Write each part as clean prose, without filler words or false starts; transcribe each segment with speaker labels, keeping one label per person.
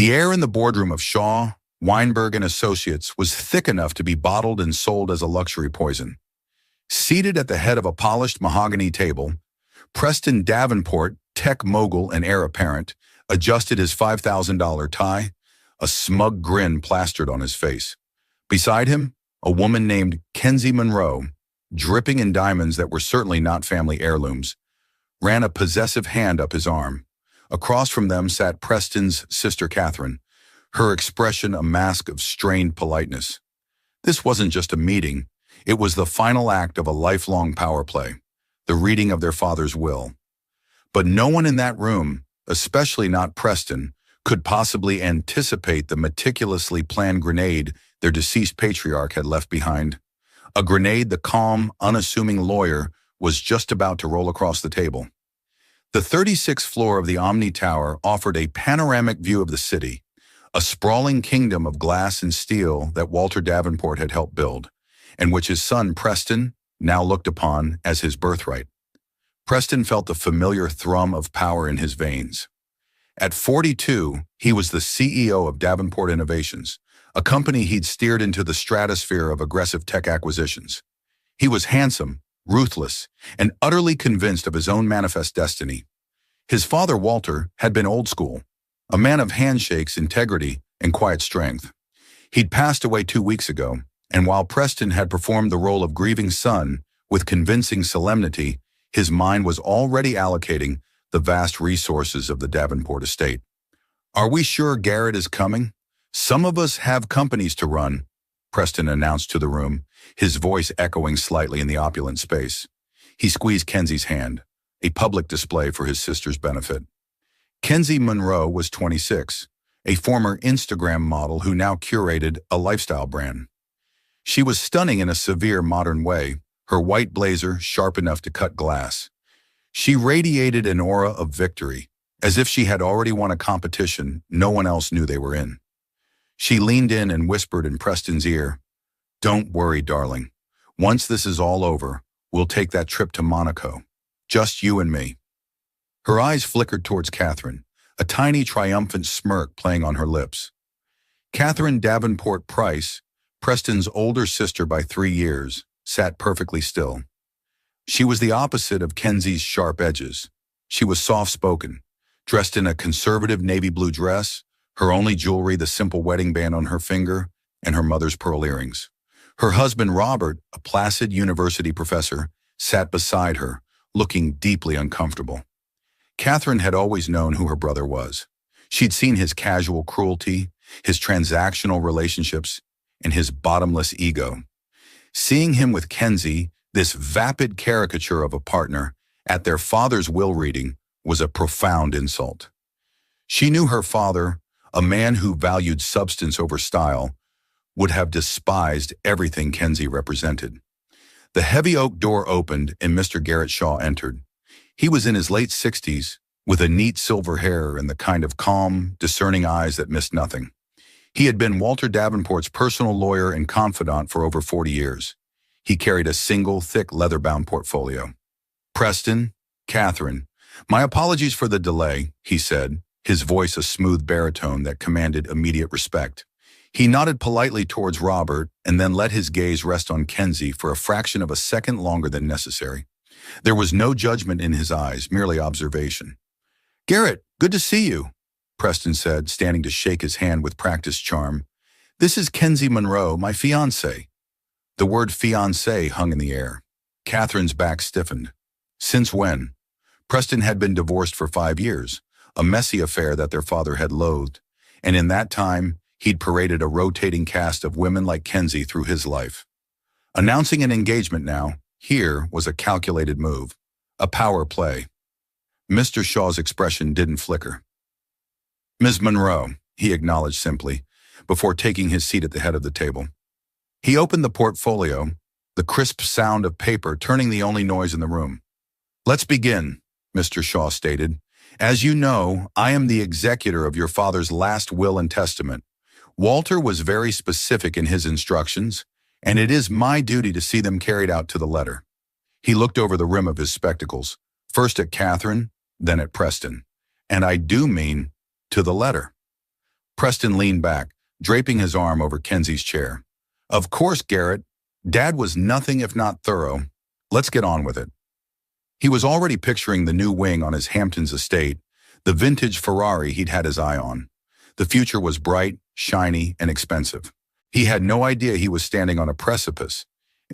Speaker 1: The air in the boardroom of Shaw, Weinberg and Associates was thick enough to be bottled and sold as a luxury poison. Seated at the head of a polished mahogany table, Preston Davenport, tech mogul and heir apparent, adjusted his $5,000 tie, a smug grin plastered on his face. Beside him, a woman named Kenzie Monroe, dripping in diamonds that were certainly not family heirlooms, ran a possessive hand up his arm. Across from them sat Preston's sister Catherine, her expression a mask of strained politeness. This wasn't just a meeting, it was the final act of a lifelong power play, the reading of their father's will. But no one in that room, especially not Preston, could possibly anticipate the meticulously planned grenade their deceased patriarch had left behind. A grenade the calm, unassuming lawyer was just about to roll across the table. The 36th floor of the Omni Tower offered a panoramic view of the city, a sprawling kingdom of glass and steel that Walter Davenport had helped build, and which his son Preston now looked upon as his birthright. Preston felt the familiar thrum of power in his veins. At 42, he was the CEO of Davenport Innovations, a company he'd steered into the stratosphere of aggressive tech acquisitions. He was handsome, ruthless, and utterly convinced of his own manifest destiny. His father, Walter, had been old school, a man of handshakes, integrity, and quiet strength. He'd passed away 2 weeks ago, and while Preston had performed the role of grieving son with convincing solemnity, his mind was already allocating the vast resources of the Davenport estate. "Are we sure Garrett is coming? Some of us have companies to run," Preston announced to the room, his voice echoing slightly in the opulent space. He squeezed Kenzie's hand, a public display for his sister's benefit. Kenzie Monroe was 26, a former Instagram model who now curated a lifestyle brand. She was stunning in a severe modern way, her white blazer sharp enough to cut glass. She radiated an aura of victory, as if she had already won a competition no one else knew they were in. She leaned in and whispered in Preston's ear, "Don't worry, darling. Once this is all over, we'll take that trip to Monaco. Just you and me." Her eyes flickered towards Catherine, a tiny triumphant smirk playing on her lips. Catherine Davenport Price, Preston's older sister by 3 years, sat perfectly still. She was the opposite of Kenzie's sharp edges. She was soft-spoken, dressed in a conservative navy blue dress, her only jewelry the simple wedding band on her finger and her mother's pearl earrings. Her husband, Robert, a placid university professor, sat beside her, looking deeply uncomfortable. Catherine had always known who her brother was. She'd seen his casual cruelty, his transactional relationships, and his bottomless ego. Seeing him with Kenzie, this vapid caricature of a partner, at their father's will reading was a profound insult. She knew her father, a man who valued substance over style, would have despised everything Kenzie represented. The heavy oak door opened and Mr. Garrett Shaw entered. He was in his late 60s, with a neat silver hair and the kind of calm, discerning eyes that missed nothing. He had been Walter Davenport's personal lawyer and confidant for over 40 years. He carried a single, thick, leather-bound portfolio. "Preston, Catherine, my apologies for the delay," he said, his voice a smooth baritone that commanded immediate respect. He nodded politely towards Robert and then let his gaze rest on Kenzie for a fraction of a second longer than necessary. There was no judgment in his eyes, merely observation. "Garrett, good to see you," Preston said, standing to shake his hand with practiced charm. "This is Kenzie Monroe, my fiancée." The word fiancé hung in the air. Catherine's back stiffened. Since when? Preston had been divorced for 5 years, a messy affair that their father had loathed, and in that time, he'd paraded a rotating cast of women like Kenzie through his life. Announcing an engagement now, here was a calculated move, a power play. Mr. Shaw's expression didn't flicker. "Ms. Monroe," he acknowledged simply, before taking his seat at the head of the table. He opened the portfolio, the crisp sound of paper turning the only noise in the room. "Let's begin," Mr. Shaw stated. "As you know, I am the executor of your father's last will and testament. Walter was very specific in his instructions, and it is my duty to see them carried out to the letter." He looked over the rim of his spectacles, first at Catherine, then at Preston. "And I do mean to the letter." Preston leaned back, draping his arm over Kenzie's chair. Of course, Garrett. Dad was nothing if not thorough. Let's get on with it. He was already picturing the new wing on his Hamptons estate, the vintage Ferrari he'd had his eye on. The future was bright, shiny, and expensive. He had no idea he was standing on a precipice,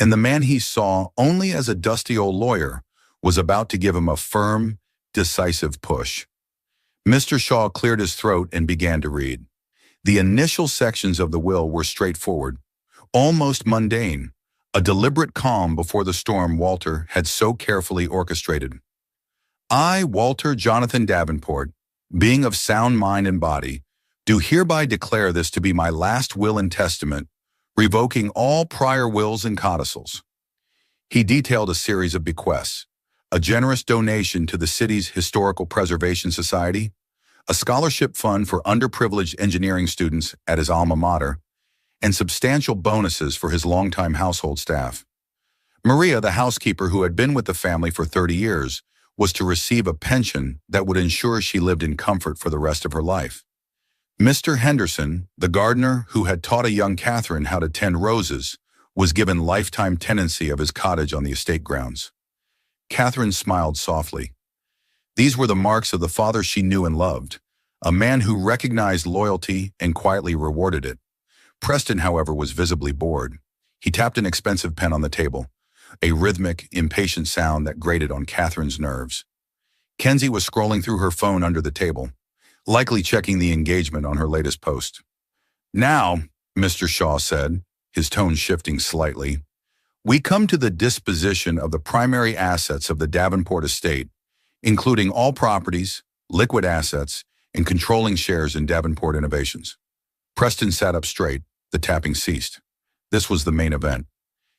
Speaker 1: and the man he saw only as a dusty old lawyer was about to give him a firm, decisive push. Mr. Shaw cleared his throat and began to read. The initial sections of the will were straightforward, almost mundane, a deliberate calm before the storm Walter had so carefully orchestrated. I, Walter Jonathan Davenport, being of sound mind and body, do hereby declare this to be my last will and testament, revoking all prior wills and codicils. He detailed a series of bequests, a generous donation to the city's Historical Preservation Society, a scholarship fund for underprivileged engineering students at his alma mater, and substantial bonuses for his longtime household staff. Maria, the housekeeper who had been with the family for 30 years, was to receive a pension that would ensure she lived in comfort for the rest of her life. Mr. Henderson, the gardener who had taught a young Catherine how to tend roses, was given lifetime tenancy of his cottage on the estate grounds. Catherine smiled softly. These were the marks of the father she knew and loved, a man who recognized loyalty and quietly rewarded it. Preston, however, was visibly bored. He tapped an expensive pen on the table, a rhythmic, impatient sound that grated on Catherine's nerves. Kenzie was scrolling through her phone under the table, likely checking the engagement on her latest post. Now, Mr. Shaw said, his tone shifting slightly, we come to the disposition of the primary assets of the Davenport estate, including all properties, liquid assets, and controlling shares in Davenport Innovations. Preston sat up straight. The tapping ceased. This was the main event.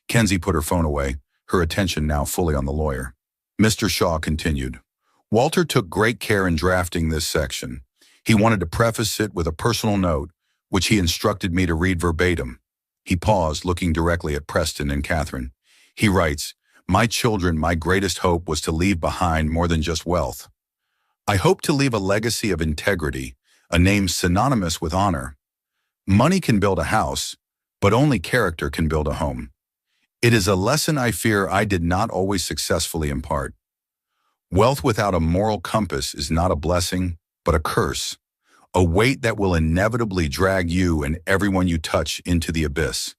Speaker 1: Kenzie put her phone away, her attention now fully on the lawyer. Mr. Shaw continued. Walter took great care in drafting this section. He wanted to preface it with a personal note, which he instructed me to read verbatim. He paused, looking directly at Preston and Catherine. He writes, my children, my greatest hope was to leave behind more than just wealth. I hope to leave a legacy of integrity, a name synonymous with honor. Money can build a house, but only character can build a home. It is a lesson I fear I did not always successfully impart. Wealth without a moral compass is not a blessing, but a curse, a weight that will inevitably drag you and everyone you touch into the abyss.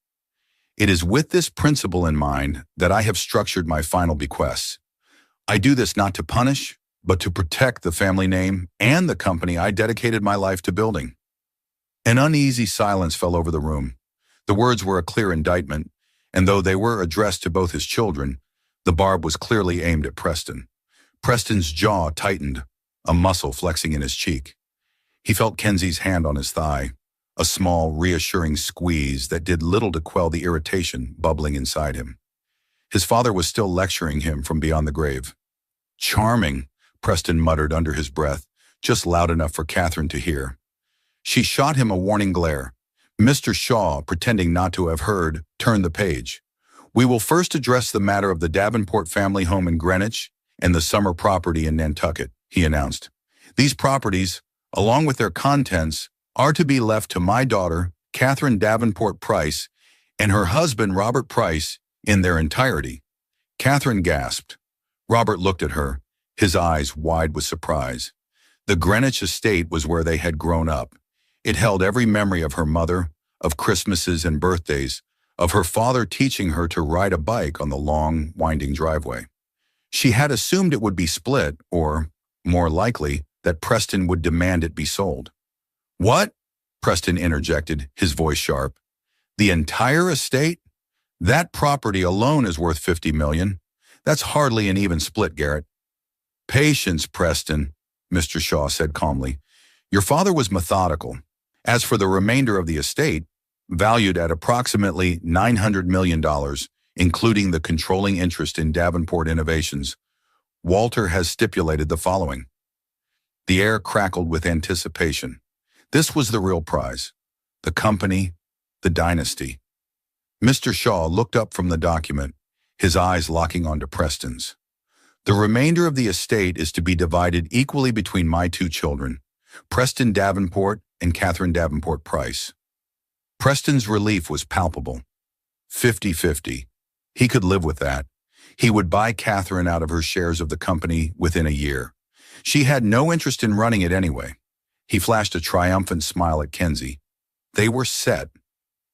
Speaker 1: It is with this principle in mind that I have structured my final bequests. I do this not to punish, but to protect the family name and the company I dedicated my life to building. An uneasy silence fell over the room. The words were a clear indictment, and though they were addressed to both his children, the barb was clearly aimed at Preston. Preston's jaw tightened, a muscle flexing in his cheek. He felt Kenzie's hand on his thigh, a small, reassuring squeeze that did little to quell the irritation bubbling inside him. His father was still lecturing him from beyond the grave. Charming, Preston muttered under his breath, just loud enough for Catherine to hear. She shot him a warning glare. Mr. Shaw, pretending not to have heard, turned the page. We will first address the matter of the Davenport family home in Greenwich and the summer property in Nantucket, he announced. These properties, along with their contents, are to be left to my daughter, Catherine Davenport Price, and her husband, Robert Price, in their entirety. Catherine gasped. Robert looked at her, his eyes wide with surprise. The Greenwich estate was where they had grown up. It held every memory of her mother, of Christmases and birthdays, of her father teaching her to ride a bike on the long, winding driveway. She had assumed it would be split, or, more likely, that Preston would demand it be sold. What? Preston interjected, his voice sharp. The entire estate? That property alone is worth $50 million. That's hardly an even split, Garrett. Patience, Preston, Mr. Shaw said calmly. Your father was methodical. As for the remainder of the estate, valued at approximately $900 million, including the controlling interest in Davenport Innovations, Walter has stipulated the following. The air crackled with anticipation. This was the real prize. The company, the dynasty. Mr. Shaw looked up from the document, his eyes locking onto Preston's. The remainder of the estate is to be divided equally between my two children, Preston Davenport and Catherine Davenport Price. Preston's relief was palpable. 50-50. He could live with that. He would buy Catherine out of her shares of the company within a year. She had no interest in running it anyway. He flashed a triumphant smile at Kenzie. They were set.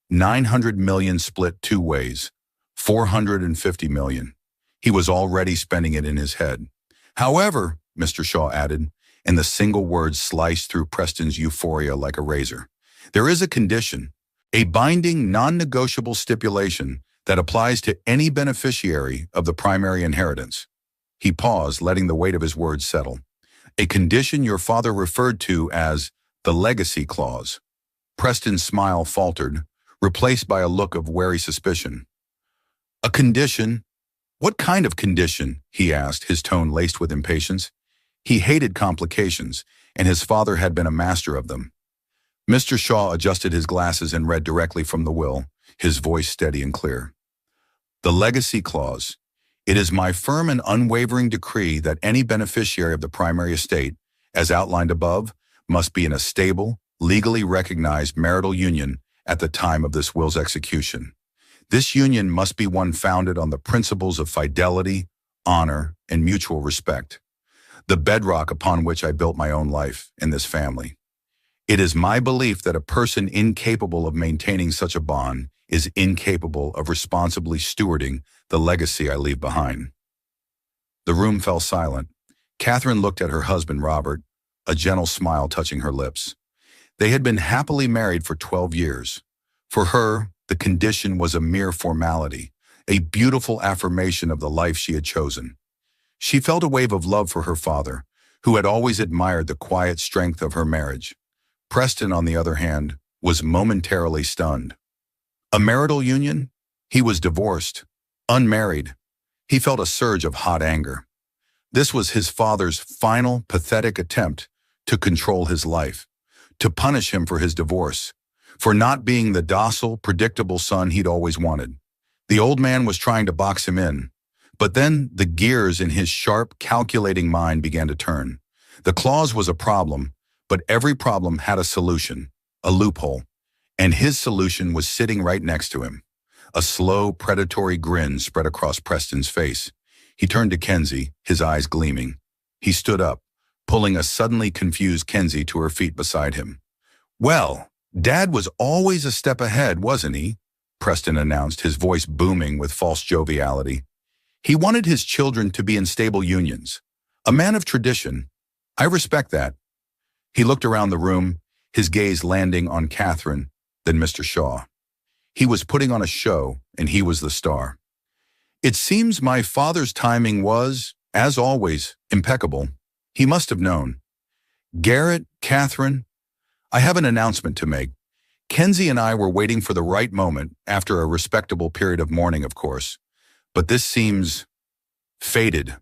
Speaker 1: 900 million split two ways. 450 million. He was already spending it in his head. However, Mr. Shaw added, and the single word sliced through Preston's euphoria like a razor, there is a condition, a binding, non-negotiable stipulation that applies to any beneficiary of the primary inheritance. He paused, letting the weight of his words settle. A condition your father referred to as the legacy clause. Preston's smile faltered, replaced by a look of wary suspicion. A condition? What kind of condition? He asked, his tone laced with impatience. He hated complications, and his father had been a master of them. Mr. Shaw adjusted his glasses and read directly from the will, his voice steady and clear. The legacy clause. It is my firm and unwavering decree that any beneficiary of the primary estate, as outlined above, must be in a stable, legally recognized marital union at the time of this will's execution. This union must be one founded on the principles of fidelity, honor, and mutual respect, the bedrock upon which I built my own life in this family. It is my belief that a person incapable of maintaining such a bond is incapable of responsibly stewarding the legacy I leave behind. The room fell silent. Catherine looked at her husband, Robert, a gentle smile touching her lips. They had been happily married for 12 years. For her, the condition was a mere formality, a beautiful affirmation of the life she had chosen. She felt a wave of love for her father, who had always admired the quiet strength of her marriage. Preston, on the other hand, was momentarily stunned. A marital union? He was divorced, unmarried. He felt a surge of hot anger. This was his father's final, pathetic attempt to control his life, to punish him for his divorce, for not being the docile, predictable son he'd always wanted. The old man was trying to box him in, but then the gears in his sharp, calculating mind began to turn. The clause was a problem, but every problem had a solution, a loophole, and his solution was sitting right next to him. A slow, predatory grin spread across Preston's face. He turned to Kenzie, his eyes gleaming. He stood up, pulling a suddenly confused Kenzie to her feet beside him. Well, Dad was always a step ahead, wasn't he? Preston announced, his voice booming with false joviality. He wanted his children to be in stable unions. A man of tradition. I respect that. He looked around the room, his gaze landing on Catherine, then Mr. Shaw. He was putting on a show, and he was the star. It seems my father's timing was, as always, impeccable. He must have known. Garrett, Catherine, I have an announcement to make. Kenzie and I were waiting for the right moment, after a respectable period of mourning, of course. But this seems fated.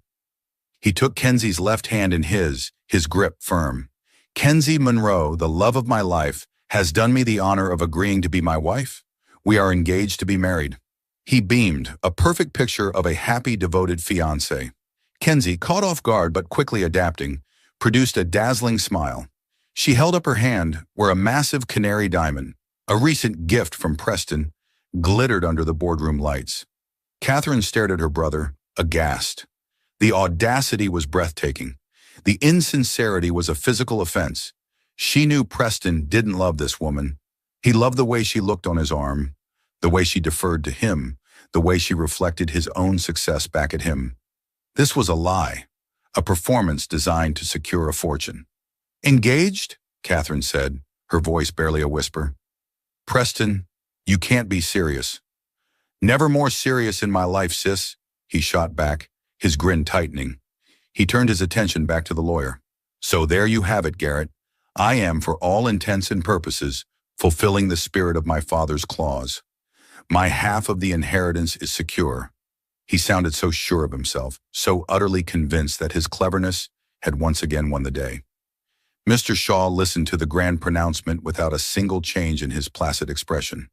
Speaker 1: He took Kenzie's left hand in his grip firm. Kenzie Monroe, the love of my life, has done me the honor of agreeing to be my wife. We are engaged to be married. He beamed, a perfect picture of a happy, devoted fiancé. Kenzie, caught off guard but quickly adapting, produced a dazzling smile. She held up her hand where a massive canary diamond, a recent gift from Preston, glittered under the boardroom lights. Catherine stared at her brother, aghast. The audacity was breathtaking. The insincerity was a physical offense. She knew Preston didn't love this woman. He loved the way she looked on his arm, the way she deferred to him, the way she reflected his own success back at him. This was a lie, a performance designed to secure a fortune. Engaged? Catherine said, her voice barely a whisper. Preston, you can't be serious. Never more serious in my life, sis, he shot back, his grin tightening. He turned his attention back to the lawyer. So there you have it, Garrett. I am, for all intents and purposes, fulfilling the spirit of my father's clause. My half of the inheritance is secure. He sounded so sure of himself, so utterly convinced that his cleverness had once again won the day. Mr. Shaw listened to the grand pronouncement without a single change in his placid expression.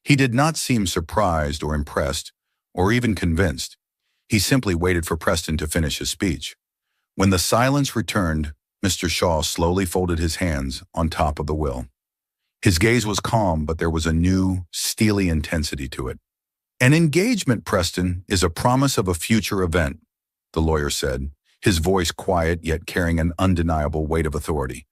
Speaker 1: He did not seem surprised or impressed, or even convinced. He simply waited for Preston to finish his speech. When the silence returned, Mr. Shaw slowly folded his hands on top of the will. His gaze was calm, but there was a new, steely intensity to it. An engagement, Preston, is a promise of a future event, the lawyer said, his voice quiet yet carrying an undeniable weight of authority.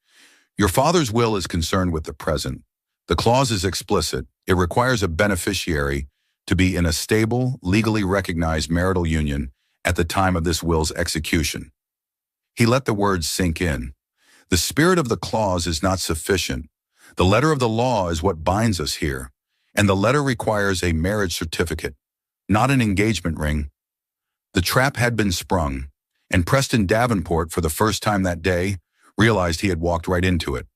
Speaker 1: Your father's will is concerned with the present. The clause is explicit. It requires a beneficiary to be in a stable, legally recognized marital union at the time of this will's execution. He let the words sink in. The spirit of the clause is not sufficient. The letter of the law is what binds us here, and the letter requires a marriage certificate, not an engagement ring. The trap had been sprung, and Preston Davenport, for the first time that day, realized he had walked right into it.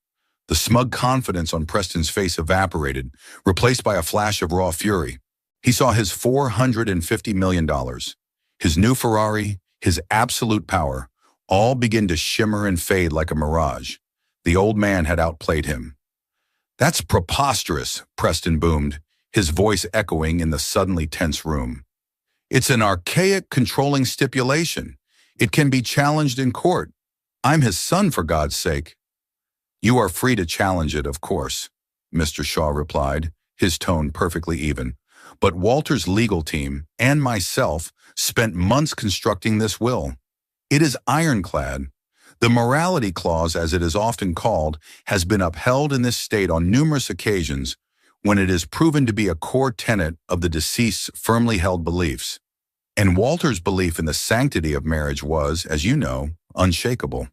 Speaker 1: The smug confidence on Preston's face evaporated, replaced by a flash of raw fury. He saw his $450 million, his new Ferrari, his absolute power, all begin to shimmer and fade like a mirage. The old man had outplayed him. That's preposterous, Preston boomed, his voice echoing in the suddenly tense room. It's an archaic, controlling stipulation. It can be challenged in court. I'm his son, for God's sake. You are free to challenge it, of course, Mr. Shaw replied, his tone perfectly even. But Walter's legal team and myself spent months constructing this will. It is ironclad. The morality clause, as it is often called, has been upheld in this state on numerous occasions when it is proven to be a core tenet of the deceased's firmly held beliefs. And Walter's belief in the sanctity of marriage was, as you know, unshakable.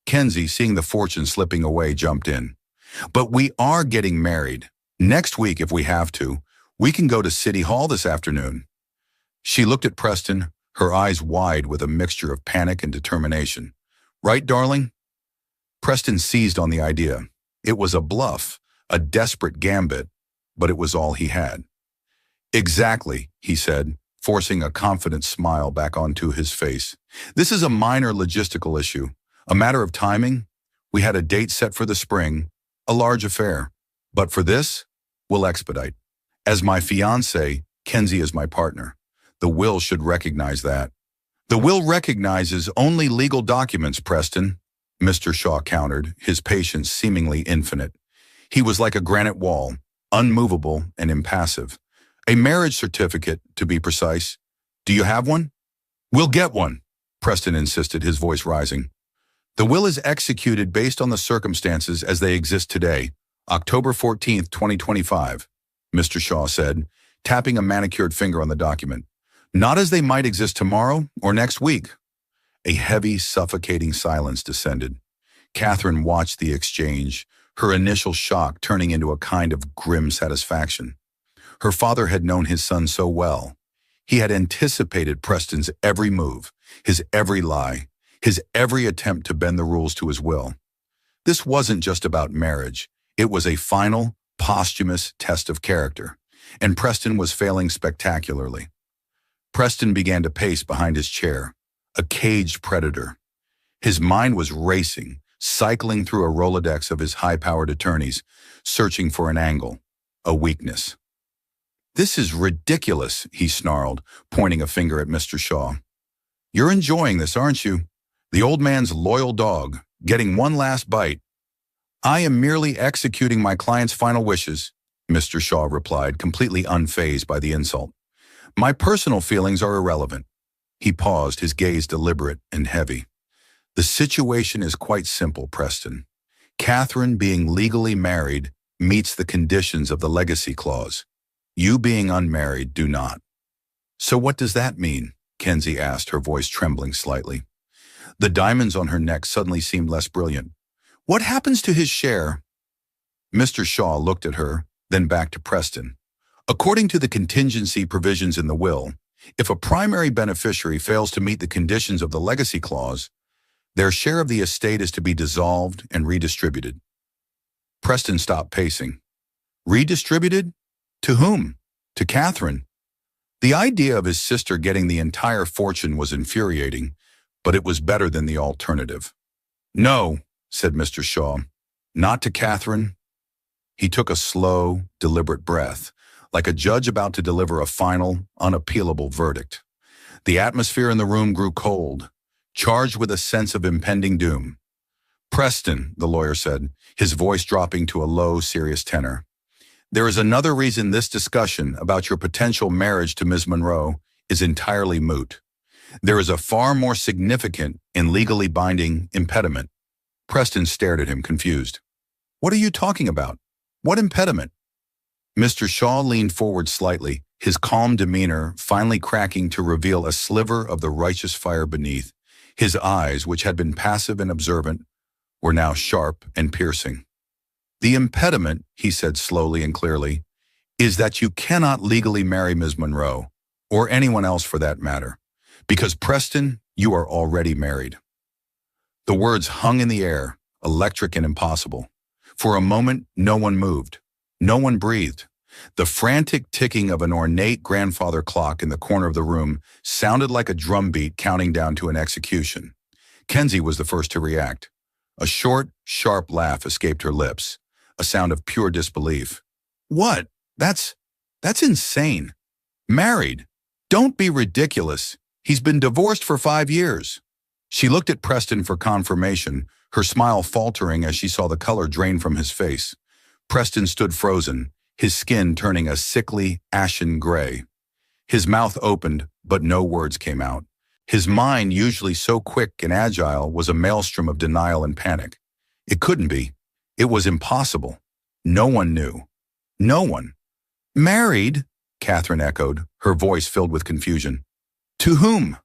Speaker 1: Kenzie, seeing the fortune slipping away, jumped in. But we are getting married. Next week, if we have to. We can go to City Hall this afternoon. She looked at Preston, her eyes wide with a mixture of panic and determination. Right, darling? Preston seized on the idea. It was a bluff, a desperate gambit, but it was all he had. Exactly, he said, forcing a confident smile back onto his face. This is a minor logistical issue, a matter of timing. We had a date set for the spring, a large affair. But for this, we'll expedite. As my fiancé, Kenzie is my partner. The will should recognize that. The will recognizes only legal documents, Preston, Mr. Shaw countered, his patience seemingly infinite. He was like a granite wall, unmovable and impassive. A marriage certificate, to be precise. Do you have one? We'll get one, Preston insisted, his voice rising. The will is executed based on the circumstances as they exist today, October 14th, 2025, Mr. Shaw said, tapping a manicured finger on the document. Not as they might exist tomorrow or next week. A heavy, suffocating silence descended. Catherine watched the exchange, her initial shock turning into a kind of grim satisfaction. Her father had known his son so well. He had anticipated Preston's every move, his every lie, his every attempt to bend the rules to his will. This wasn't just about marriage. It was a final, posthumous test of character, and Preston was failing spectacularly. Preston began to pace behind his chair, a caged predator. His mind was racing, cycling through a Rolodex of his high-powered attorneys, searching for an angle, a weakness. This is ridiculous, he snarled, pointing a finger at Mr. Shaw. You're enjoying this, aren't you? The old man's loyal dog, getting one last bite. I am merely executing my client's final wishes, Mr. Shaw replied, completely unfazed by the insult. My personal feelings are irrelevant. He paused, his gaze deliberate and heavy. The situation is quite simple, Preston. Catherine being legally married meets the conditions of the legacy clause. You being unmarried do not. So what does that mean? Kenzie asked, her voice trembling slightly. The diamonds on her neck suddenly seemed less brilliant. What happens to his share? Mr. Shaw looked at her, then back to Preston. According to the contingency provisions in the will, if a primary beneficiary fails to meet the conditions of the legacy clause, their share of the estate is to be dissolved and redistributed. Preston stopped pacing. Redistributed? To whom? To Catherine. The idea of his sister getting the entire fortune was infuriating, but it was better than the alternative. No, said Mr. Shaw, not to Catherine. He took a slow, deliberate breath, like a judge about to deliver a final, unappealable verdict. The atmosphere in the room grew cold, charged with a sense of impending doom. Preston, the lawyer said, his voice dropping to a low, serious tenor. There is another reason this discussion about your potential marriage to Ms. Monroe is entirely moot. There is a far more significant and legally binding impediment. Preston stared at him, confused. What are you talking about? What impediment? Mr. Shaw leaned forward slightly, his calm demeanor finally cracking to reveal a sliver of the righteous fire beneath. His eyes, which had been passive and observant, were now sharp and piercing. The impediment, he said slowly and clearly, is that you cannot legally marry Ms. Monroe, or anyone else for that matter, because Preston, you are already married. The words hung in the air, electric and impossible. For a moment, no one moved. No one breathed. The frantic ticking of an ornate grandfather clock in the corner of the room sounded like a drumbeat counting down to an execution. Kenzie was the first to react. A short, sharp laugh escaped her lips, a sound of pure disbelief. What? That's insane. Married? Don't be ridiculous. He's been divorced for 5 years. She looked at Preston for confirmation, her smile faltering as she saw the color drain from his face. Preston stood frozen, his skin turning a sickly, ashen gray. His mouth opened, but no words came out. His mind, usually so quick and agile, was a maelstrom of denial and panic. It couldn't be. It was impossible. No one knew. No one. Married? Catherine echoed, her voice filled with confusion. To whom?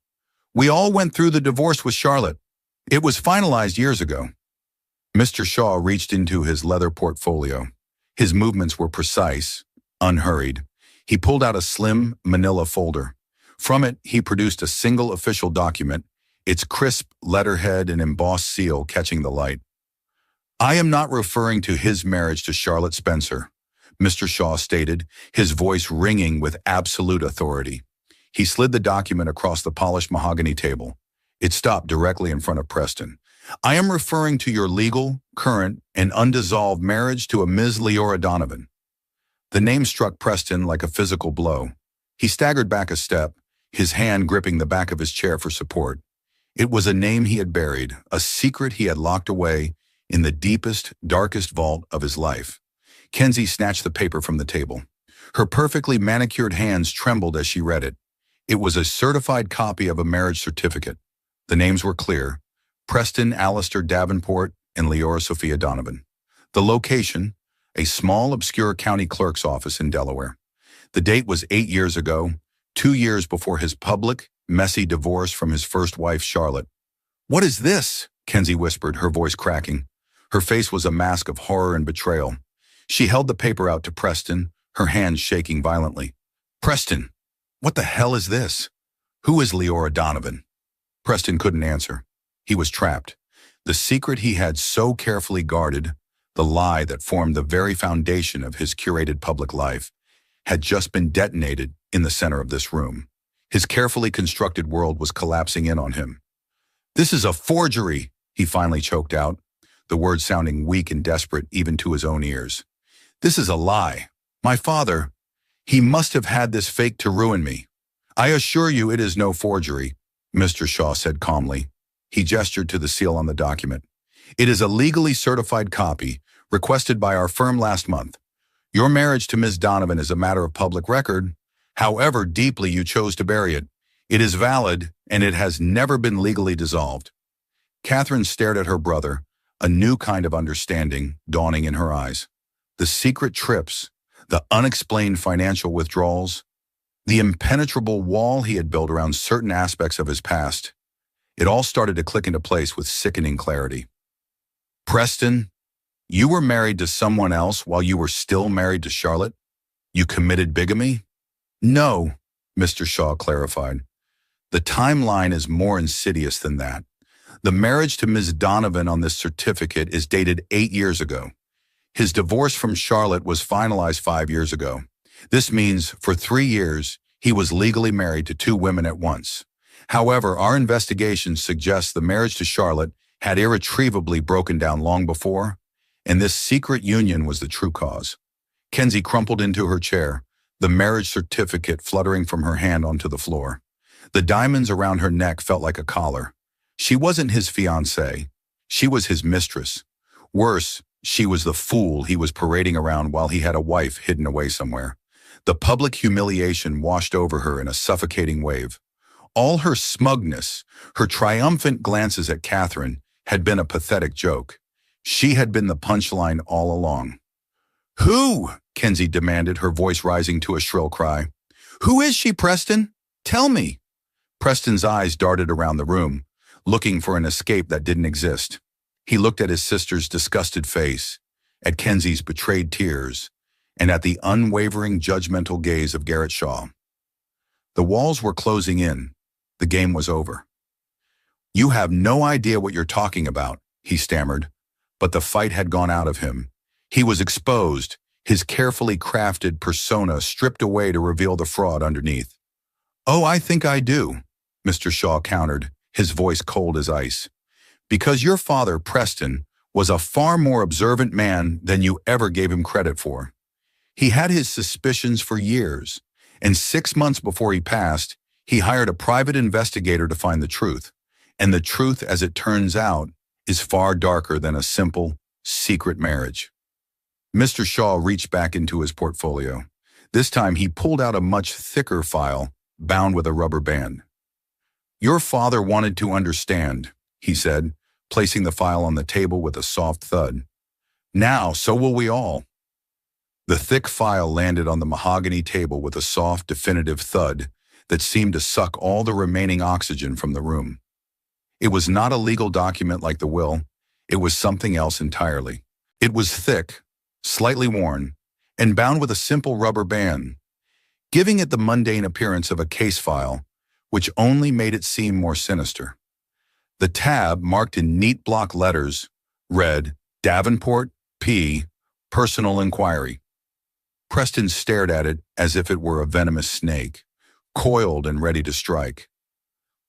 Speaker 1: We all went through the divorce with Charlotte. It was finalized years ago. Mr. Shaw reached into his leather portfolio. His movements were precise, unhurried. He pulled out a slim manila folder. From it, he produced a single official document, its crisp letterhead and embossed seal catching the light. I am not referring to his marriage to Charlotte Spencer, Mr. Shaw stated, his voice ringing with absolute authority. He slid the document across the polished mahogany table. It stopped directly in front of Preston. I am referring to your legal, current, and undissolved marriage to a Ms. Leora Donovan. The name struck Preston like a physical blow. He staggered back a step, his hand gripping the back of his chair for support. It was a name he had buried, a secret he had locked away in the deepest, darkest vault of his life. Kenzie snatched the paper from the table. Her perfectly manicured hands trembled as she read it. It was a certified copy of a marriage certificate. The names were clear: Preston Alistair Davenport and Leora Sophia Donovan. The location: a small, obscure county clerk's office in Delaware. The date was 8 years ago, 2 years before his public, messy divorce from his first wife, Charlotte. What is this? Kenzie whispered, her voice cracking. Her face was a mask of horror and betrayal. She held the paper out to Preston, her hands shaking violently. Preston, what the hell is this? Who is Leora Donovan? Preston couldn't answer. He was trapped. The secret he had so carefully guarded, the lie that formed the very foundation of his curated public life, had just been detonated in the center of this room. His carefully constructed world was collapsing in on him. This is a forgery, he finally choked out, the words sounding weak and desperate even to his own ears. This is a lie. My father, he must have had this fake to ruin me. I assure you it is no forgery, Mr. Shaw said calmly. He gestured to the seal on the document. It is a legally certified copy, requested by our firm last month. Your marriage to Ms. Donovan is a matter of public record. However deeply you chose to bury it, it is valid and it has never been legally dissolved. Catherine stared at her brother, a new kind of understanding dawning in her eyes. The secret trips, the unexplained financial withdrawals, the impenetrable wall he had built around certain aspects of his past, it all started to click into place with sickening clarity. Preston, you were married to someone else while you were still married to Charlotte? You committed bigamy? No, Mr. Shaw clarified. The timeline is more insidious than that. The marriage to Ms. Donovan on this certificate is dated 8 years ago. His divorce from Charlotte was finalized 5 years ago. This means, for 3 years, he was legally married to 2 women at once. However, our investigation suggests the marriage to Charlotte had irretrievably broken down long before, and this secret union was the true cause. Kenzie crumpled into her chair, the marriage certificate fluttering from her hand onto the floor. The diamonds around her neck felt like a collar. She wasn't his fiancée. She was his mistress. Worse, she was the fool he was parading around while he had a wife hidden away somewhere. The public humiliation washed over her in a suffocating wave. All her smugness, her triumphant glances at Catherine, had been a pathetic joke. She had been the punchline all along. "Who?" Kenzie demanded, her voice rising to a shrill cry. "Who is she, Preston? Tell me." Preston's eyes darted around the room, looking for an escape that didn't exist. He looked at his sister's disgusted face, at Kenzie's betrayed tears, and at the unwavering judgmental gaze of Garrett Shaw. The walls were closing in. The game was over. "You have no idea what you're talking about," he stammered, but the fight had gone out of him. He was exposed, his carefully crafted persona stripped away to reveal the fraud underneath. "Oh, I think I do," Mr. Shaw countered, his voice cold as ice. "Because your father, Preston, was a far more observant man than you ever gave him credit for. He had his suspicions for years, and 6 months before he passed, he hired a private investigator to find the truth. And the truth, as it turns out, is far darker than a simple, secret marriage." Mr. Shaw reached back into his portfolio. This time he pulled out a much thicker file, bound with a rubber band. "Your father wanted to understand," he said, placing the file on the table with a soft thud. "Now, so will we all." The thick file landed on the mahogany table with a soft, definitive thud that seemed to suck all the remaining oxygen from the room. It was not a legal document like the will. It was something else entirely. It was thick, slightly worn, and bound with a simple rubber band, giving it the mundane appearance of a case file, which only made it seem more sinister. The tab, marked in neat block letters, read, "Davenport, P. Personal Inquiry." Preston stared at it as if it were a venomous snake, coiled and ready to strike.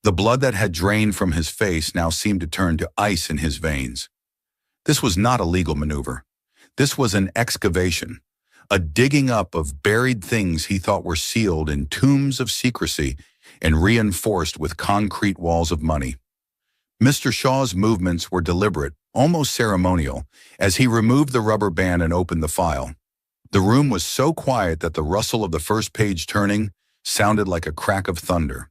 Speaker 1: The blood that had drained from his face now seemed to turn to ice in his veins. This was not a legal maneuver. This was an excavation, a digging up of buried things he thought were sealed in tombs of secrecy and reinforced with concrete walls of money. Mr. Shaw's movements were deliberate, almost ceremonial, as he removed the rubber band and opened the file. The room was so quiet that the rustle of the first page turning sounded like a crack of thunder.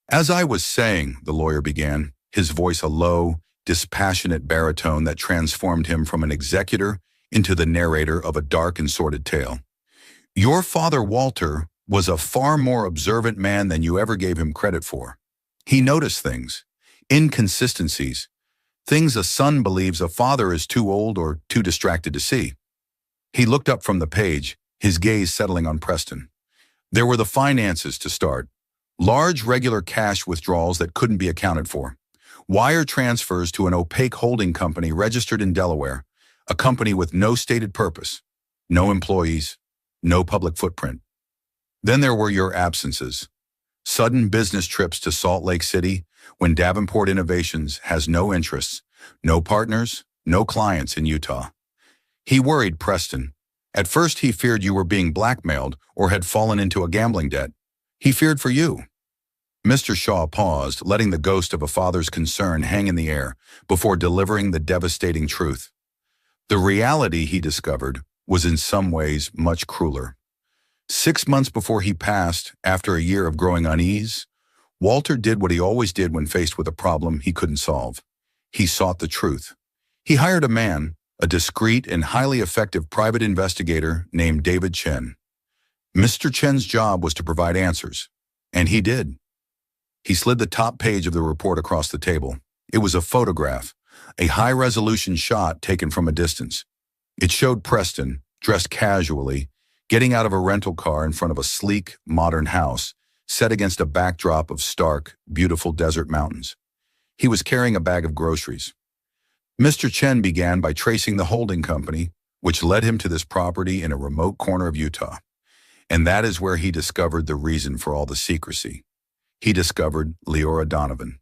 Speaker 1: "As I was saying," the lawyer began, his voice a low, dispassionate baritone that transformed him from an executor into the narrator of a dark and sordid tale. "Your father, Walter, was a far more observant man than you ever gave him credit for. He noticed things, inconsistencies, things a son believes a father is too old or too distracted to see." He looked up from the page, his gaze settling on Preston. There were the finances to start. Large regular cash withdrawals that couldn't be accounted for. Wire transfers to an opaque holding company registered in Delaware, a company with no stated purpose, no employees, no public footprint. Then there were your absences. Sudden business trips to Salt Lake City when Davenport Innovations has no interests, no partners, no clients in Utah. He worried Preston. At first he feared you were being blackmailed or had fallen into a gambling debt. He feared for you. Mr. Shaw paused, letting the ghost of a father's concern hang in the air before delivering the devastating truth. The reality, he discovered, was in some ways much crueler. 6 months before he passed, after a year of growing unease, Walter did what he always did when faced with a problem he couldn't solve. He sought the truth. He hired a man, a discreet and highly effective private investigator named David Chen. Mr. Chen's job was to provide answers, and he did. He slid the top page of the report across the table. It was a photograph, a high-resolution shot taken from a distance. It showed Preston, dressed casually, getting out of a rental car in front of a sleek, modern house, set against a backdrop of stark, beautiful desert mountains. He was carrying a bag of groceries. Mr. Chen began by tracing the holding company, which led him to this property in a remote corner of Utah. And that is where he discovered the reason for all the secrecy. He discovered Leora Donovan.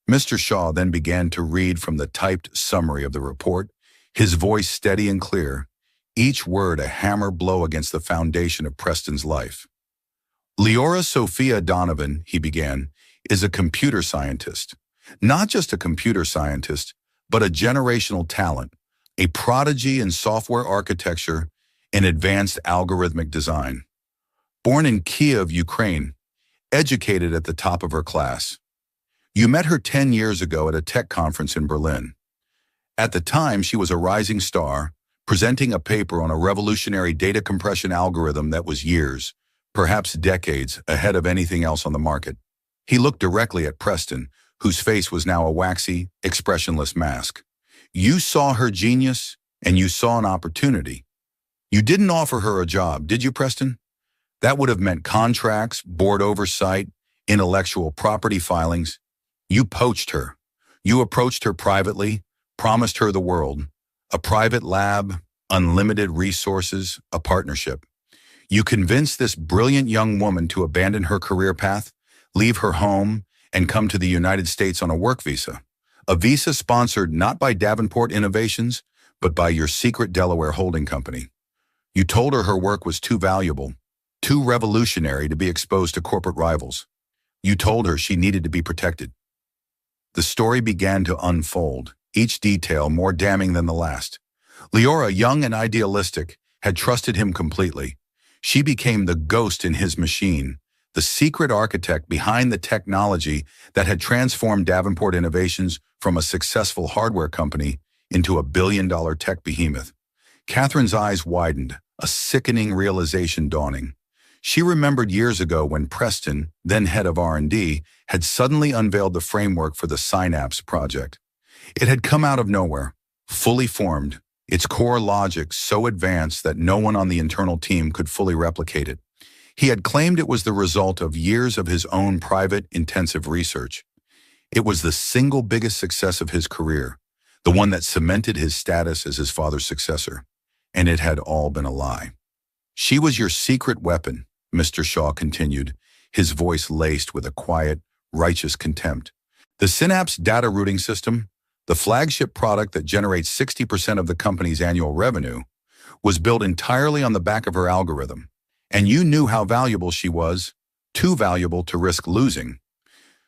Speaker 1: Mr. Shaw then began to read from the typed summary of the report, his voice steady and clear, each word a hammer blow against the foundation of Preston's life. "Leora Sophia Donovan," he began, "is a computer scientist. Not just a computer scientist, but a generational talent, a prodigy in software architecture and advanced algorithmic design. Born in Kiev, Ukraine, educated at the top of her class. You met her 10 years ago at a tech conference in Berlin. At the time, she was a rising star, presenting a paper on a revolutionary data compression algorithm that was years, perhaps decades, ahead of anything else on the market. He looked directly at Preston, whose face was now a waxy, expressionless mask. You saw her genius, and you saw an opportunity. You didn't offer her a job, did you, Preston? That would have meant contracts, board oversight, intellectual property filings. You poached her. You approached her privately, promised her the world, a private lab, unlimited resources, a partnership. You convinced this brilliant young woman to abandon her career path, leave her home, and come to the United States on a work visa. A visa sponsored not by Davenport Innovations, but by your secret Delaware holding company. You told her her work was too valuable, too revolutionary to be exposed to corporate rivals. You told her she needed to be protected. The story began to unfold, each detail more damning than the last. Leora, young and idealistic, had trusted him completely. She became the ghost in his machine, the secret architect behind the technology that had transformed Davenport Innovations from a successful hardware company into a billion-dollar tech behemoth. Catherine's eyes widened, a sickening realization dawning. She remembered years ago when Preston, then head of R&D, had suddenly unveiled the framework for the Synapse project. It had come out of nowhere, fully formed, its core logic so advanced that no one on the internal team could fully replicate it. He had claimed it was the result of years of his own private, intensive research. It was the single biggest success of his career, the one that cemented his status as his father's successor. And it had all been a lie. She was your secret weapon, Mr. Shaw continued, his voice laced with a quiet, righteous contempt. The Synapse data routing system, the flagship product that generates 60% of the company's annual revenue, was built entirely on the back of her algorithm. And you knew how valuable she was, too valuable to risk losing.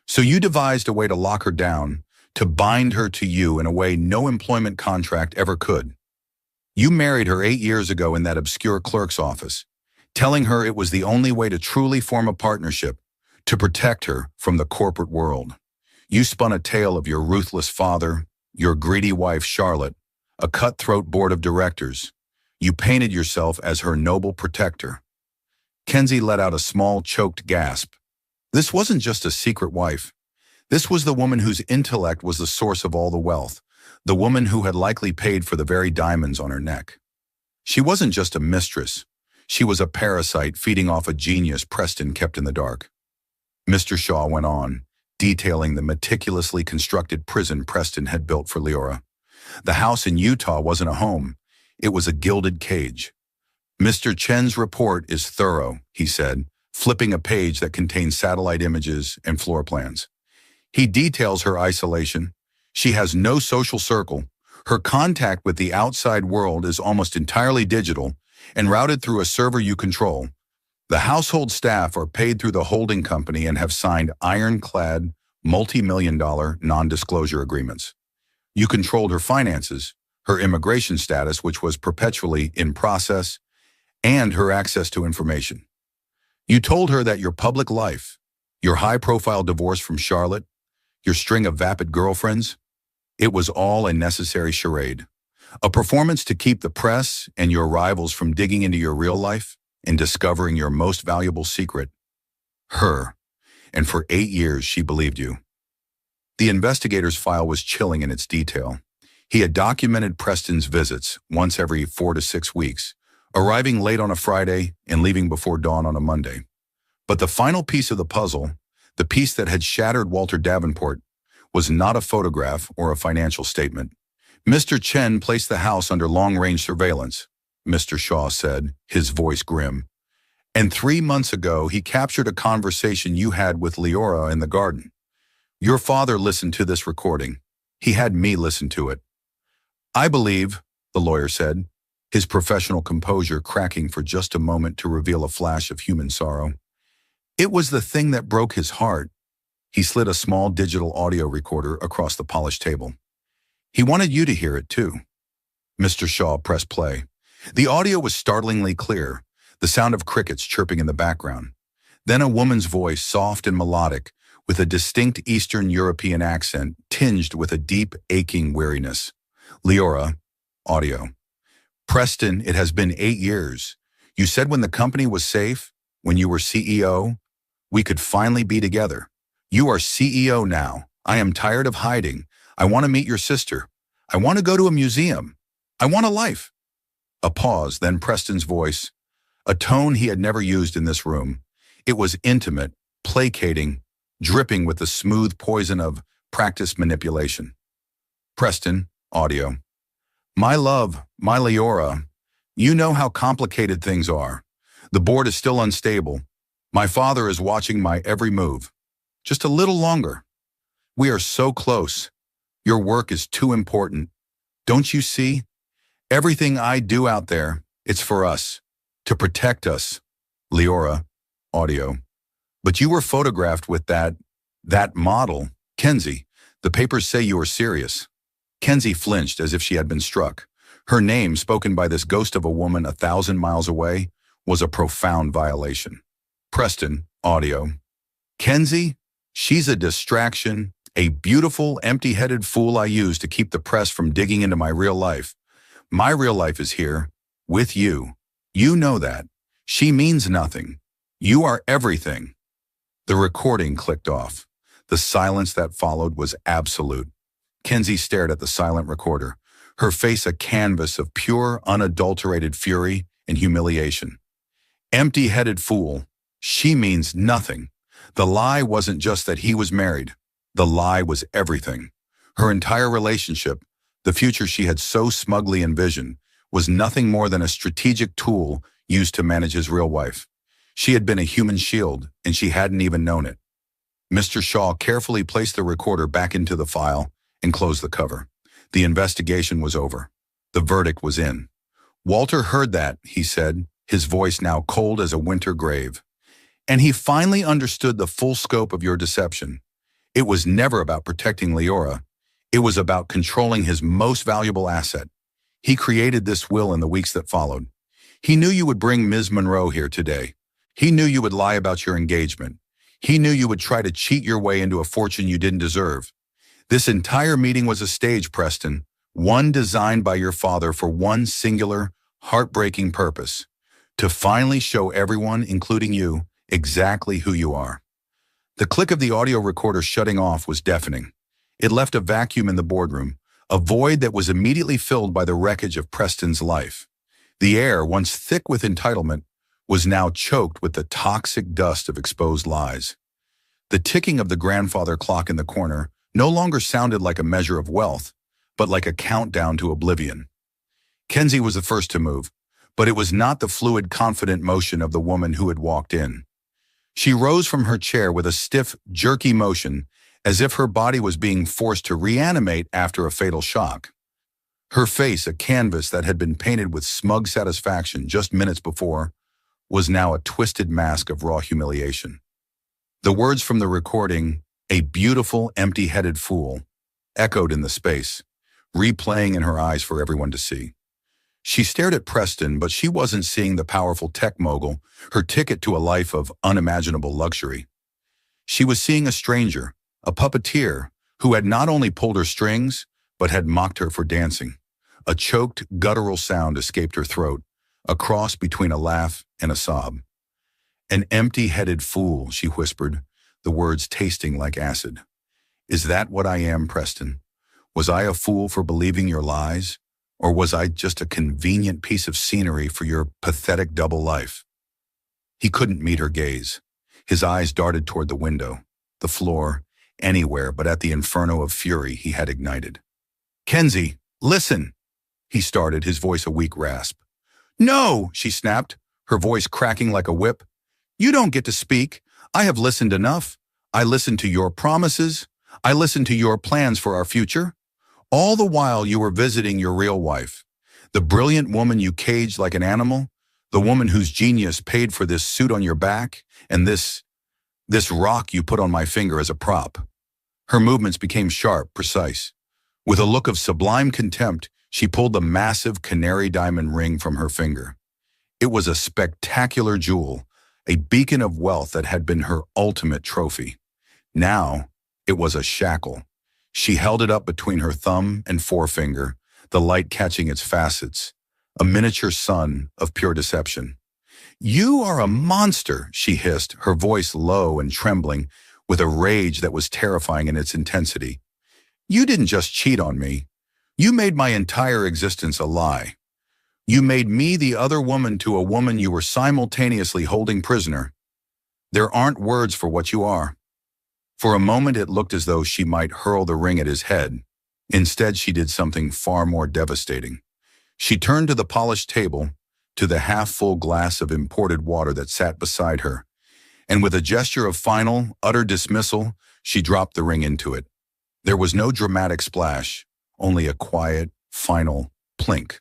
Speaker 1: So you devised a way to lock her down, to bind her to you in a way no employment contract ever could. You married her 8 years ago in that obscure clerk's office, telling her it was the only way to truly form a partnership, to protect her from the corporate world. You spun a tale of your ruthless father, your greedy wife Charlotte, a cutthroat board of directors. You painted yourself as her noble protector. Kenzie let out a small, choked gasp. This wasn't just a secret wife. This was the woman whose intellect was the source of all the wealth, the woman who had likely paid for the very diamonds on her neck. She wasn't just a mistress. She was a parasite feeding off a genius Preston kept in the dark. Mr. Shaw went on, detailing the meticulously constructed prison Preston had built for Leora. The house in Utah wasn't a home. It was a gilded cage. Mr. Chen's report is thorough, he said, flipping a page that contained satellite images and floor plans. He details her isolation. She has no social circle. Her contact with the outside world is almost entirely digital and routed through a server you control. The household staff are paid through the holding company and have signed ironclad, multi-million-dollar non-disclosure agreements. You controlled her finances, her immigration status, which was perpetually in process, and her access to information. You told her that your public life, your high-profile divorce from Charlotte, your string of vapid girlfriends, it was all a necessary charade. A performance to keep the press and your rivals from digging into your real life and discovering your most valuable secret, her. And for 8 years, she believed you. The investigator's file was chilling in its detail. He had documented Preston's visits once every 4 to 6 weeks, arriving late on a Friday and leaving before dawn on a Monday. But the final piece of the puzzle, the piece that had shattered Walter Davenport, was not a photograph or a financial statement. Mr. Chen placed the house under long-range surveillance, Mr. Shaw said, his voice grim. And 3 months ago, he captured a conversation you had with Leora in the garden. Your father listened to this recording. He had me listen to it. I believe, the lawyer said, his professional composure cracking for just a moment to reveal a flash of human sorrow. It was the thing that broke his heart. He slid a small digital audio recorder across the polished table. He wanted you to hear it too. Mr. Shaw pressed play. The audio was startlingly clear, the sound of crickets chirping in the background. Then a woman's voice, soft and melodic, with a distinct Eastern European accent tinged with a deep, aching weariness. Leora, audio. Preston, it has been 8 years. You said when the company was safe, when you were CEO, we could finally be together. You are CEO now. I am tired of hiding. I want to meet your sister. I want to go to a museum. I want a life. A pause, then Preston's voice, a tone he had never used in this room. It was intimate, placating, dripping with the smooth poison of practiced manipulation. Preston, audio. My love, my Leora, you know how complicated things are. The board is still unstable. My father is watching my every move. Just a little longer. We are so close. Your work is too important. Don't you see? Everything I do out there, it's for us, to protect us. Leora, audio. But you were photographed with that model, Kenzie. The papers say you are serious. Kenzie flinched as if she had been struck. Her name, spoken by this ghost of a woman 1,000 miles away, was a profound violation. Preston, audio. Kenzie, she's a distraction, a beautiful, empty-headed fool I use to keep the press from digging into my real life. My real life is here, with you. You know that. She means nothing. You are everything. The recording clicked off. The silence that followed was absolute. Kenzie stared at the silent recorder, her face a canvas of pure, unadulterated fury and humiliation. Empty-headed fool. She means nothing. The lie wasn't just that he was married. The lie was everything. Her entire relationship, the future she had so smugly envisioned, was nothing more than a strategic tool used to manage his real wife. She had been a human shield, and she hadn't even known it. Mr. Shaw carefully placed the recorder back into the file and closed the cover. The investigation was over. The verdict was in. Walter heard that, he said, his voice now cold as a winter grave. And he finally understood the full scope of your deception. It was never about protecting Leora. It was about controlling his most valuable asset. He created this will in the weeks that followed. He knew you would bring Ms. Monroe here today. He knew you would lie about your engagement. He knew you would try to cheat your way into a fortune you didn't deserve. This entire meeting was a stage, Preston, one designed by your father for one singular, heartbreaking purpose: to finally show everyone, including you, exactly who you are. The click of the audio recorder shutting off was deafening. It left a vacuum in the boardroom, a void that was immediately filled by the wreckage of Preston's life. The air, once thick with entitlement, was now choked with the toxic dust of exposed lies. The ticking of the grandfather clock in the corner no longer sounded like a measure of wealth, but like a countdown to oblivion. Kenzie was the first to move, but it was not the fluid, confident motion of the woman who had walked in. She rose from her chair with a stiff, jerky motion, as if her body was being forced to reanimate after a fatal shock. Her face, a canvas that had been painted with smug satisfaction just minutes before, was now a twisted mask of raw humiliation. The words from the recording, "a beautiful, empty-headed fool," echoed in the space, replaying in her eyes for everyone to see. She stared at Preston, but she wasn't seeing the powerful tech mogul, her ticket to a life of unimaginable luxury. She was seeing a stranger, a puppeteer, who had not only pulled her strings, but had mocked her for dancing. A choked, guttural sound escaped her throat, a cross between a laugh and a sob. "An empty-headed fool," she whispered, the words tasting like acid. "Is that what I am, Preston? Was I a fool for believing your lies? Or was I just a convenient piece of scenery for your pathetic double life?" He couldn't meet her gaze. His eyes darted toward the window, the floor, anywhere but at the inferno of fury he had ignited. "Kenzie, listen!" he started, his voice a weak rasp. "No!" she snapped, her voice cracking like a whip. "You don't get to speak. I have listened enough. I listened to your promises. I listened to your plans for our future. All the while you were visiting your real wife, the brilliant woman you caged like an animal, the woman whose genius paid for this suit on your back, and this rock you put on my finger as a prop." Her movements became sharp, precise. With a look of sublime contempt, she pulled the massive canary diamond ring from her finger. It was a spectacular jewel, a beacon of wealth that had been her ultimate trophy. Now, it was a shackle. She held it up between her thumb and forefinger, the light catching its facets, a miniature sun of pure deception. "You are a monster," she hissed, her voice low and trembling, with a rage that was terrifying in its intensity. "You didn't just cheat on me. You made my entire existence a lie. You made me the other woman to a woman you were simultaneously holding prisoner. There aren't words for what you are." For a moment it looked as though she might hurl the ring at his head. Instead, she did something far more devastating. She turned to the polished table, to the half-full glass of imported water that sat beside her, and with a gesture of final, utter dismissal, she dropped the ring into it. There was no dramatic splash, only a quiet, final plink.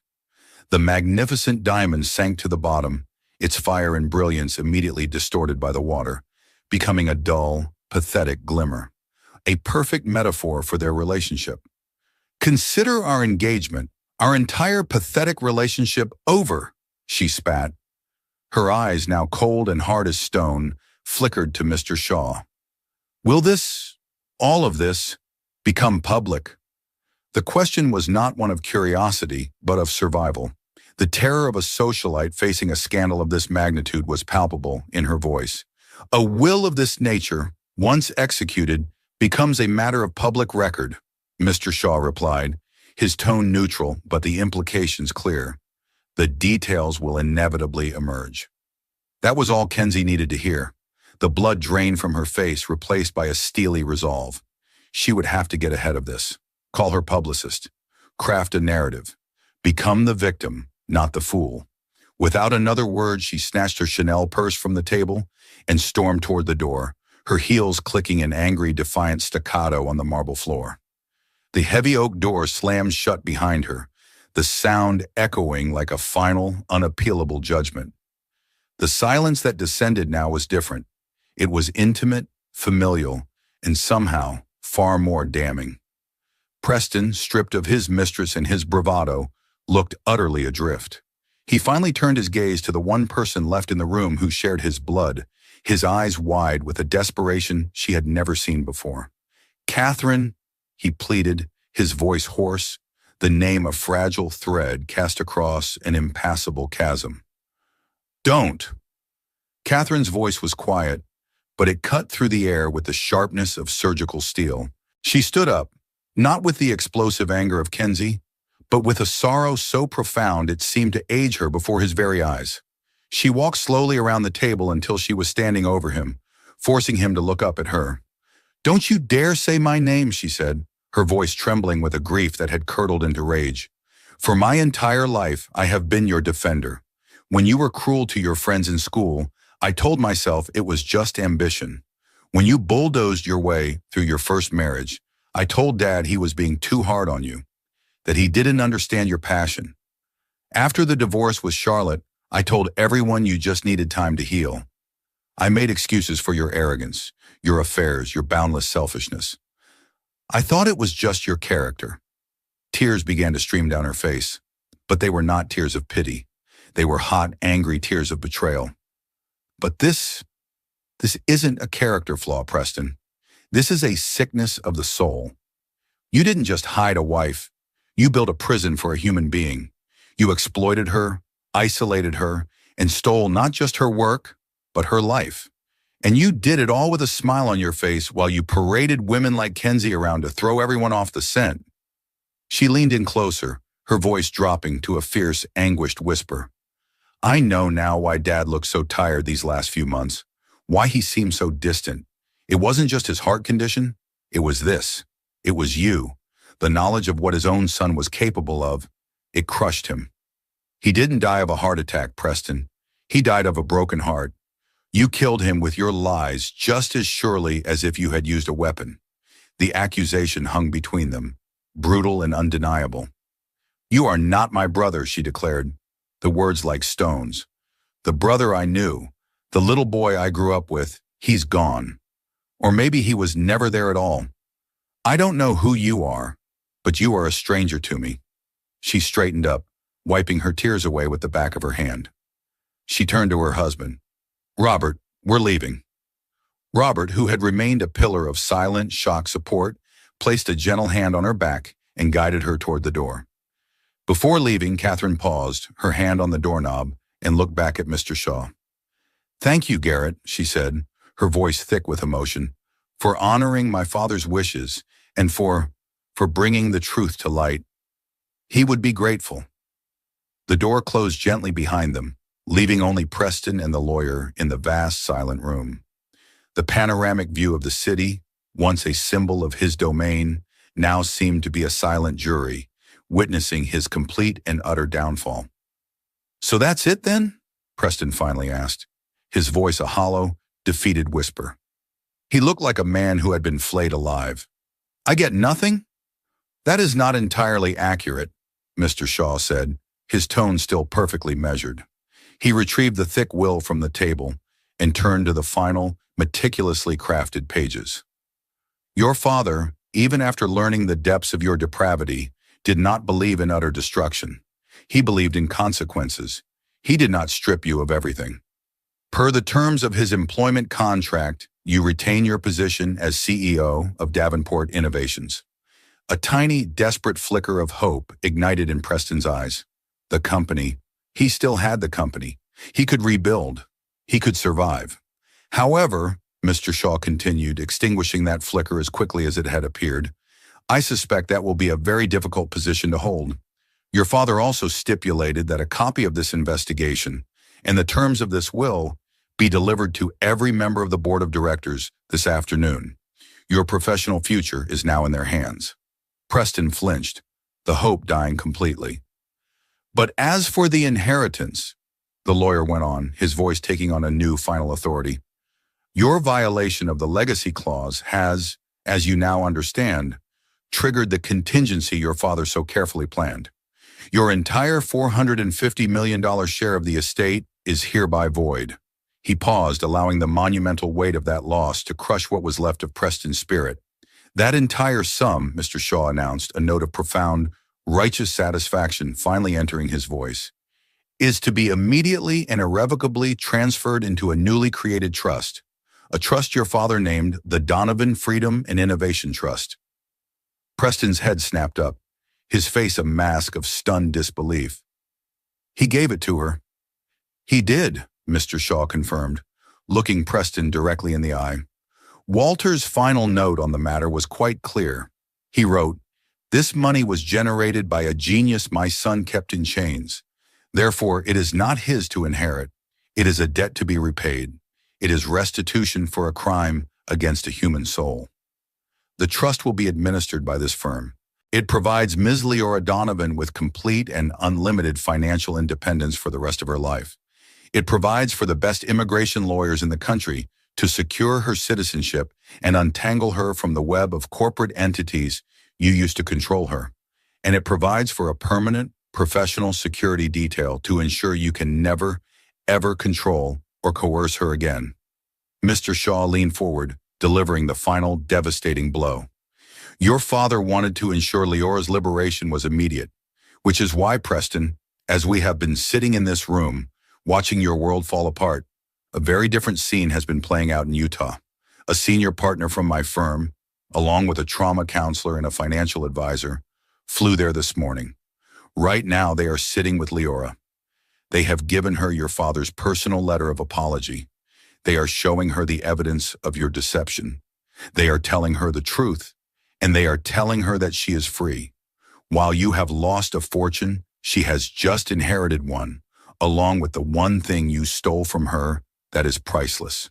Speaker 1: The magnificent diamond sank to the bottom, its fire and brilliance immediately distorted by the water, becoming a dull, pathetic glimmer, a perfect metaphor for their relationship. "Consider our engagement, our entire pathetic relationship over," she spat. Her eyes, now cold and hard as stone, flickered to Mr. Shaw. "Will this, all of this, become public?" The question was not one of curiosity, but of survival. The terror of a socialite facing a scandal of this magnitude was palpable in her voice. "A will of this nature, once executed, becomes a matter of public record," Mr. Shaw replied, his tone neutral but the implications clear. "The details will inevitably emerge." That was all Kenzie needed to hear. The blood drained from her face, replaced by a steely resolve. She would have to get ahead of this. Call her publicist. Craft a narrative. Become the victim, not the fool. Without another word, she snatched her Chanel purse from the table and stormed toward the door, her heels clicking in angry, defiant staccato on the marble floor. The heavy oak door slammed shut behind her, the sound echoing like a final, unappealable judgment. The silence that descended now was different. It was intimate, familial, and somehow far more damning. Preston, stripped of his mistress and his bravado, looked utterly adrift. He finally turned his gaze to the one person left in the room who shared his blood, his eyes wide with a desperation she had never seen before. "Catherine," he pleaded, his voice hoarse, the name a fragile thread cast across an impassable chasm. "Don't!" Catherine's voice was quiet, but it cut through the air with the sharpness of surgical steel. She stood up, not with the explosive anger of Kenzie, but with a sorrow so profound it seemed to age her before his very eyes. She walked slowly around the table until she was standing over him, forcing him to look up at her. "Don't you dare say my name," she said, her voice trembling with a grief that had curdled into rage. "For my entire life, I have been your defender. When you were cruel to your friends in school, I told myself it was just ambition. When you bulldozed your way through your first marriage, I told Dad he was being too hard on you, that he didn't understand your passion. After the divorce with Charlotte, I told everyone you just needed time to heal. I made excuses for your arrogance, your affairs, your boundless selfishness. I thought it was just your character." Tears began to stream down her face, but they were not tears of pity. They were hot, angry tears of betrayal. "But this isn't a character flaw, Preston. This is a sickness of the soul. You didn't just hide a wife. You built a prison for a human being. You exploited her, isolated her, and stole not just her work, but her life. And you did it all with a smile on your face while you paraded women like Kenzie around to throw everyone off the scent." She leaned in closer, her voice dropping to a fierce, anguished whisper. "I know now why Dad looked so tired these last few months, why he seemed so distant. It wasn't just his heart condition, it was this. It was you. The knowledge of what his own son was capable of, it crushed him. He didn't die of a heart attack, Preston. He died of a broken heart. You killed him with your lies just as surely as if you had used a weapon." The accusation hung between them, brutal and undeniable. "You are not my brother," she declared, the words like stones. "The brother I knew, the little boy I grew up with, he's gone. Or maybe he was never there at all. I don't know who you are, but you are a stranger to me." She straightened up, wiping her tears away with the back of her hand. She turned to her husband. "Robert, we're leaving." Robert, who had remained a pillar of silent shock support, placed a gentle hand on her back and guided her toward the door. Before leaving, Catherine paused, her hand on the doorknob, and looked back at Mr. Shaw. "Thank you, Garrett," she said, her voice thick with emotion, "for honoring my father's wishes and for bringing the truth to light. He would be grateful." The door closed gently behind them, leaving only Preston and the lawyer in the vast, silent room. The panoramic view of the city, once a symbol of his domain, now seemed to be a silent jury, witnessing his complete and utter downfall. "So that's it then?" Preston finally asked, his voice a hollow, defeated whisper. He looked like a man who had been flayed alive. "I get nothing?" "That is not entirely accurate," Mr. Shaw said, his tone still perfectly measured. He retrieved the thick will from the table and turned to the final, meticulously crafted pages. "Your father, even after learning the depths of your depravity, did not believe in utter destruction. He believed in consequences. He did not strip you of everything. Per the terms of his employment contract, you retain your position as CEO of Davenport Innovations." A tiny, desperate flicker of hope ignited in Preston's eyes. The company. He still had the company. He could rebuild. He could survive. "However," Mr. Shaw continued, extinguishing that flicker as quickly as it had appeared, "I suspect that will be a very difficult position to hold. Your father also stipulated that a copy of this investigation and the terms of this will be delivered to every member of the board of directors this afternoon. Your professional future is now in their hands." Preston flinched, the hope dying completely. "But as for the inheritance," the lawyer went on, his voice taking on a new final authority, "your violation of the legacy clause has, as you now understand, triggered the contingency your father so carefully planned. Your entire $450 million share of the estate is hereby void." He paused, allowing the monumental weight of that loss to crush what was left of Preston's spirit. "That entire sum," Mr. Shaw announced, a note of profound, righteous satisfaction finally entering his voice, "is to be immediately and irrevocably transferred into a newly created trust, a trust your father named the Donovan Freedom and Innovation Trust." Preston's head snapped up, his face a mask of stunned disbelief. "He gave it to her." "He did," Mr. Shaw confirmed, looking Preston directly in the eye. "Walter's final note on the matter was quite clear. He wrote, 'This money was generated by a genius my son kept in chains. Therefore, it is not his to inherit. It is a debt to be repaid. It is restitution for a crime against a human soul.' The trust will be administered by this firm. It provides Ms. Leora Donovan with complete and unlimited financial independence for the rest of her life. It provides for the best immigration lawyers in the country to secure her citizenship and untangle her from the web of corporate entities you used to control her. And it provides for a permanent, professional security detail to ensure you can never, ever control or coerce her again." Mr. Shaw leaned forward, delivering the final devastating blow. "Your father wanted to ensure Leora's liberation was immediate, which is why, Preston, as we have been sitting in this room, watching your world fall apart, a very different scene has been playing out in Utah. A senior partner from my firm, along with a trauma counselor and a financial advisor, flew there this morning. Right now, they are sitting with Leora. They have given her your father's personal letter of apology. They are showing her the evidence of your deception. They are telling her the truth, and they are telling her that she is free. While you have lost a fortune, she has just inherited one, along with the one thing you stole from her that is priceless: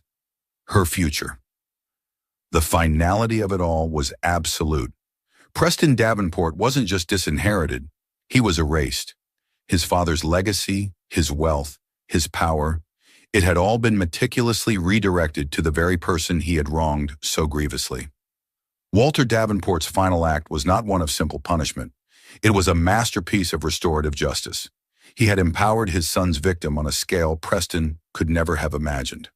Speaker 1: her future." The finality of it all was absolute. Preston Davenport wasn't just disinherited, he was erased. His father's legacy, his wealth, his power, it had all been meticulously redirected to the very person he had wronged so grievously. Walter Davenport's final act was not one of simple punishment. It was a masterpiece of restorative justice. He had empowered his son's victim on a scale Preston could never have imagined.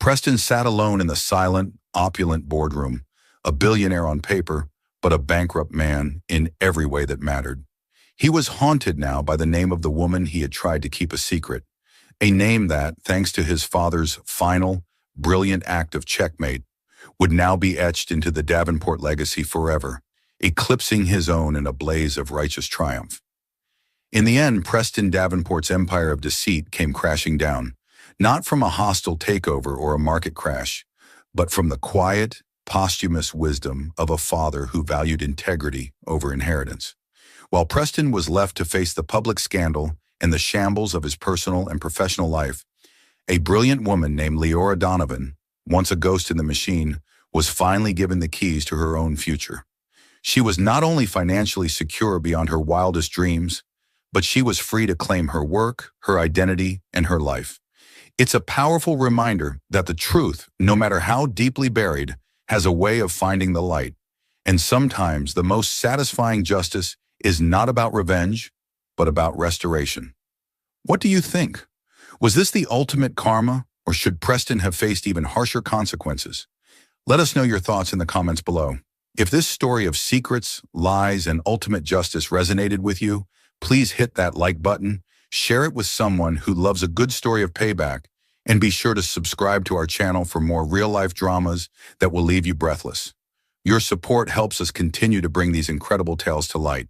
Speaker 1: Preston sat alone in the silent, opulent boardroom, a billionaire on paper, but a bankrupt man in every way that mattered. He was haunted now by the name of the woman he had tried to keep a secret, a name that, thanks to his father's final, brilliant act of checkmate, would now be etched into the Davenport legacy forever, eclipsing his own in a blaze of righteous triumph. In the end, Preston Davenport's empire of deceit came crashing down, not from a hostile takeover or a market crash, but from the quiet, posthumous wisdom of a father who valued integrity over inheritance. While Preston was left to face the public scandal and the shambles of his personal and professional life, a brilliant woman named Leora Donovan, once a ghost in the machine, was finally given the keys to her own future. She was not only financially secure beyond her wildest dreams, but she was free to claim her work, her identity, and her life. It's a powerful reminder that the truth, no matter how deeply buried, has a way of finding the light. And sometimes the most satisfying justice is not about revenge, but about restoration. What do you think? Was this the ultimate karma, or should Preston have faced even harsher consequences? Let us know your thoughts in the comments below. If this story of secrets, lies, and ultimate justice resonated with you, please hit that like button, share it with someone who loves a good story of payback, and be sure to subscribe to our channel for more real-life dramas that will leave you breathless. Your support helps us continue to bring these incredible tales to light.